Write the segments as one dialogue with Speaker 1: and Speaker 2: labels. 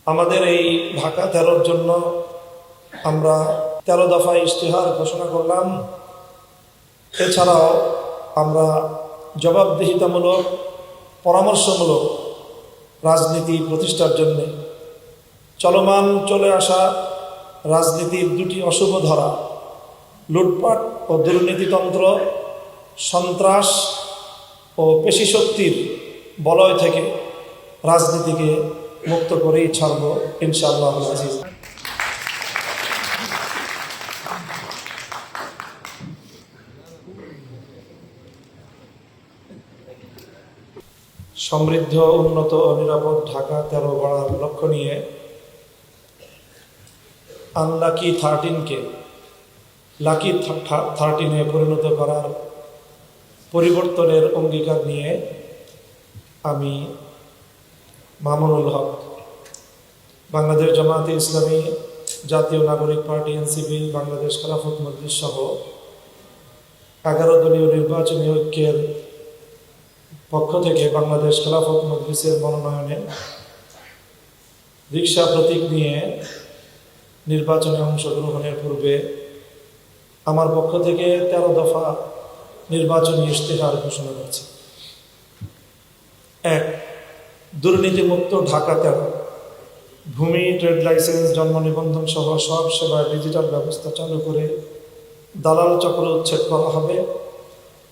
Speaker 1: আমাদের এই ঢাকা 13-র জন্য আমরা 13 দফা ইশতেহার ঘোষণা করলাম। এছাড়াও আমরা জবাবদিহিতামূলক পরামর্শমূলক রাজনীতি প্রতিষ্ঠার জন্য চলমান চলে আসা রাজনীতির দুটি অশুভ ধারা, লুটপাট ও দুর্নীতিতন্ত্র, সন্ত্রাস ও পেশিশক্তির বলয় থেকে রাজনীতিকে মুক্ত করেই ছাড়ব ইনশাআল্লাহ আজিজ। সমৃদ্ধ, উন্নত ও নিরাপদ ঢাকা 13 গড়ার লক্ষ্য নিয়ে আনলাকি 13কে লাকি 13-এ পরিণত করার পরিবর্তনের অঙ্গীকার নিয়ে আমি মামুনুল হক, বাংলাদেশ জামায়াতে ইসলামী, জাতীয় নাগরিক পার্টি এনসিপি, বাংলাদেশ খেলাফত মজলিস সহ 11 দলীয় নির্বাচনী ঐক্যের পক্ষ থেকে বাংলাদেশ খেলাফত মজলিসের মনোনয়নে রিকশা প্রতীক নিয়ে নির্বাচনে অংশগ্রহণের পূর্বে আমার পক্ষ থেকে 13 দফা নির্বাচনী ইশতেহার ঘোষণা করছি। 1. দুর্নীতিমুক্ত ঢাকা 13। ভূমি, ট্রেড লাইসেন্স, জন্ম নিবন্ধন সহ সব সেবায় ডিজিটাল ব্যবস্থা চালু করে দালাল চক্র উচ্ছেদ করা হবে।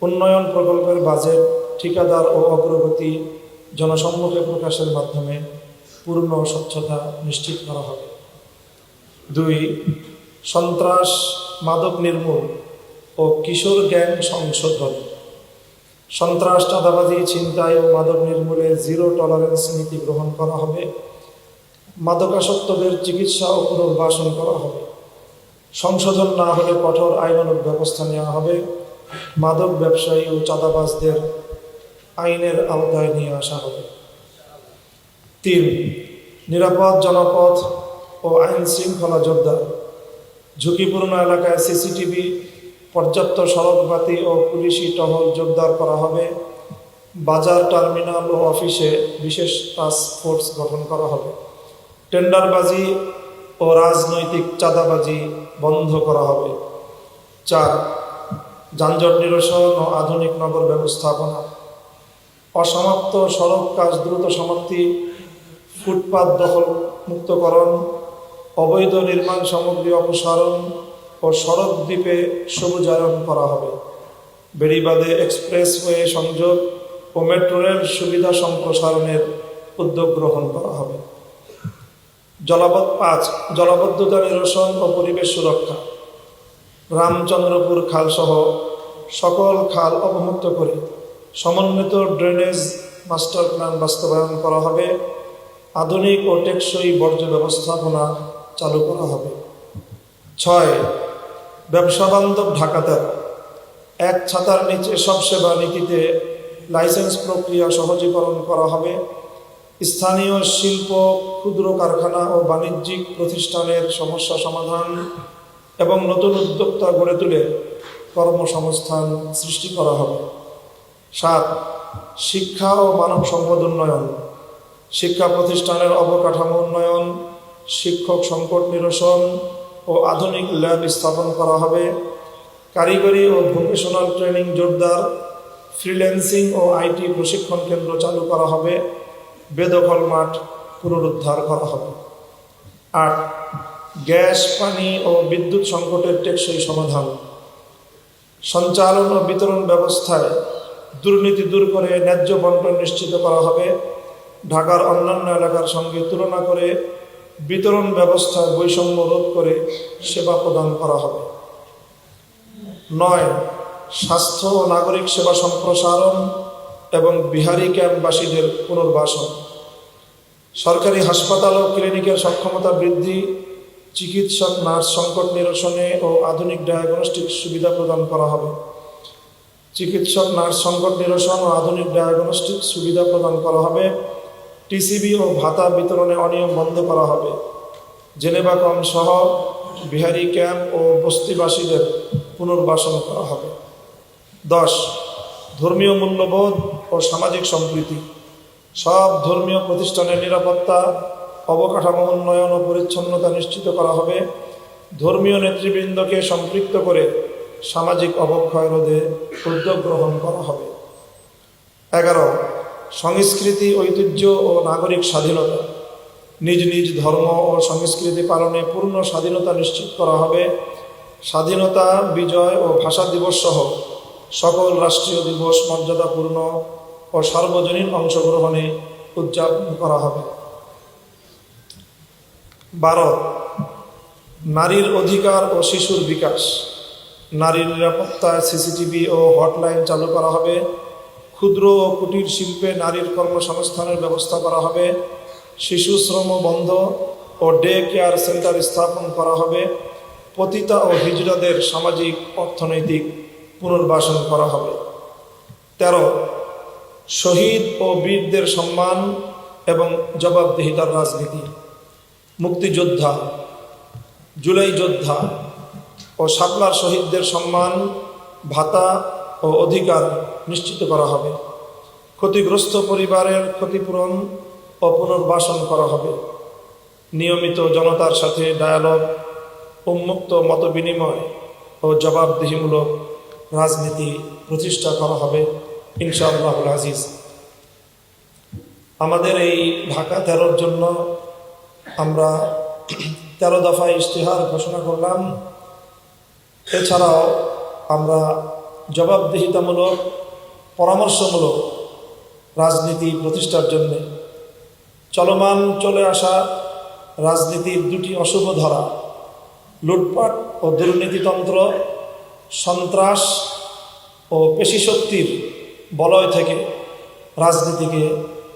Speaker 1: উন্নয়ন প্রকল্পের বাজেট, ঠিকাদার ও অগ্রগতি জনসম্মুখে প্রকাশের মাধ্যমে পূর্ণ স্বচ্ছতা নিশ্চিত করা হবে। 2. সন্ত্রাস, মাদক নির্মূল ও কিশোর গ্যাং সংশোধন। সন্ত্রাস, চাঁদাবাজি, ছিনতাই ও মাদক নির্মূলে জিরো টলারেন্স নীতি গ্রহণ করা হবে। মাদকাসক্তদের চিকিৎসা ও পুনর্বাসন করা হবে। সংশোধন না হলে কঠোর আইনানুগ ব্যবস্থা নেওয়া হবে। মাদক ব্যবসায়ী ও চাঁদাবাজদের আইনের আওতায় নিয়ে আসা হবে। 3. নিরাপদ জনপথ ও আইন শৃঙ্খলা জোরদার। ঝুঁকিপূর্ণ এলাকায় সিসিটিভি, পর্যাপ্ত সড়কবাতি ও পুলিশি টহল জোরদার করা হবে। বাজার, টার্মিনাল ও অফিসে বিশেষ টাস্ক ফোর্স গঠন করা হবে। টেন্ডারবাজি ও রাজনৈতিক চাঁদাবাজি বন্ধ করা হবে। 4. যানজট নিরসন ও আধুনিক নগর ব্যবস্থাপনা। অসমাপ্ত সড়ক কাজ দ্রুত সমাপ্তি, ফুটপাত দখল মুক্তকরণ, অবৈধ নির্মাণ সামগ্রী অপসারণ ও সড়ক দ্বীপে সবুজায়ন করা হবে। বেড়িবাঁধে এক্সপ্রেসওয়ে সংযোগ ও মেট্রো রেল সুবিধা সম্প্রসারণের উদ্যোগ গ্রহণ করা হবে। 5. জলাবদ্ধতা নিরসন ও পরিবেশ সুরক্ষা। রামচন্দ্রপুর খাল সহ সকল খাল অবমুক্ত করে সমন্বিত ড্রেনেজ মাস্টার প্ল্যান বাস্তবায়ন করা হবে। আধুনিক ও টেকসই বর্জ্য ব্যবস্থাপনা চালু করা হবে। 6. ব্যবসা বান্ধব ঢাকা 13। এক ছাতার নিচে সব সেবা নীতিতে লাইসেন্স প্রক্রিয়া সহজীকরণ করা হবে। স্থানীয় শিল্প, ক্ষুদ্র কারখানা ও বাণিজ্যিক প্রতিষ্ঠানের সমস্যা সমাধান এবং নতুন উদ্যোক্তা গড়ে তুলে কর্মসংস্থান সৃষ্টি করা হবে। 7. শিক্ষা ও মানব সম্পদ উন্নয়ন। শিক্ষা প্রতিষ্ঠানের অবকাঠামো উন্নয়ন, শিক্ষক সংকট নিরসন ও আধুনিক ল্যাব স্থাপন করা হবে। কারিগরি ও ভোকেশনাল ট্রেনিং জোরদার, ফ্রিল্যান্সিং ও আইটি প্রশিক্ষণ কেন্দ্র চালু করা হবে। বেদখল মাঠ পুনরুদ্ধার করা হবে। 8. গ্যাস, পানি ও বিদ্যুৎ সংকটের টেকসই সমাধান। সঞ্চালন ও বিতরণ ব্যবস্থায় দুর্নীতি দূর করে ন্যায্য বণ্টন নিশ্চিত করা হবে। ঢাকার অন্যান্য এলাকার সঙ্গে তুলনা করে বিতরণ ব্যবস্থায় বৈষম্য রোধ করে সেবা প্রদান করা হবে। 9. স্বাস্থ্য ও নাগরিক সেবা সম্প্রসারণ এবং বিহারি ক্যাম্পবাসীদের পুনর্বাসন। সরকারি হাসপাতাল ও ক্লিনিকের সক্ষমতা বৃদ্ধি, চিকিৎসক নার্স সংকট নিরসনে ও আধুনিক ডায়াগনস্টিক সুবিধা প্রদান করা হবে। চিকিৎসক নার্স সংকট নিরসন ও আধুনিক ডায়াগনস্টিক সুবিধা প্রদান করা হবে। টিসিবি ও ভাতা বিতরণে অনিয়ম বন্ধ করা হবে। জেনেভা কম সহ বিহারি ক্যাম্প ও বস্তিবাসীদের পুনর্বাসন করা হবে। 10. ধর্মীয় মূল্যবোধ ও সামাজিক সম্প্রীতি। সব ধর্মীয় প্রতিষ্ঠানের নিরাপত্তা, অবকাঠামো উন্নয়ন ও পরিচ্ছন্নতা নিশ্চিত করা হবে। ধর্মীয় নেতৃবৃন্দকে সম্পৃক্ত করে সামাজিক অবক্ষয় রোধে উদ্যোগ গ্রহণ করা হবে। 11 সংস্কৃতি, ঐতিহ্য ও নাগরিক স্বাধীনতা। নিজ নিজ ধর্ম ও সংস্কৃতি পালনে পূর্ণ স্বাধীনতা নিশ্চিত করা হবে। স্বাধীনতা, বিজয় ও ভাষা দিবস সহ সকল রাষ্ট্রীয় দিবস মর্যাদাপূর্ণ ও সার্বজনীন অংশগ্রহণে উদযাপন করা হবে। 12 নারীর অধিকার ও শিশুর বিকাশ। নারীর নিরাপত্তায় সিসিটিভি ও হটলাইন চালু করা হবে। ক্ষুদ্র ও কুটির শিল্পে নারীর কর্মসংস্থানের ব্যবস্থা করা হবে। শিশু শ্রম বন্ধ ও ডে কেয়ার সেন্টার স্থাপন করা হবে। পতিতা ও হিজড়াদের সামাজিক অর্থনৈতিক পুনর্বাসন করা হবে। 13 শহীদ ও বীরদের সম্মান এবং জবাবদিহিতার রাজনীতি। মুক্তিযোদ্ধা, জুলাই যোদ্ধা ও শাপলার শহীদদের সম্মান, ভাতা ও অধিকার নিশ্চিত করা হবে। ক্ষতিগ্রস্ত পরিবারের ক্ষতিপূরণ ও পুনর্বাসন করা হবে। নিয়মিত জনতার সাথে ডায়ালগ, উন্মুক্ত মতবিনিময় ও জবাবদিহিমূলক রাজনীতি প্রতিষ্ঠা করা হবে ইনশাআল্লাহুল আজিজ। আমাদের এই ঢাকা 13-র জন্য আমরা 13 দফায় ইশতেহার ঘোষণা করলাম। এছাড়াও আমরা জবাবদিহিতামূলক, পরামর্শমূলক রাজনীতি প্রতিষ্ঠার জন্য চলমান চলে আসা রাজনীতির 2টি অশুভ ধারা, লুটপাট ও দুর্নীতিতন্ত্র, সন্ত্রাস ও পেশিশক্তির বলয় থেকে রাজনীতিকে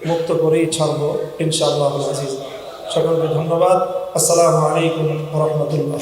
Speaker 1: মুক্ত করেই ছাড়ব ইনশাআল্লাহুল আজিজ। সকলকে ধন্যবাদ। আসসালামু আলাইকুম ওয়া রাহমাতুল্লাহ।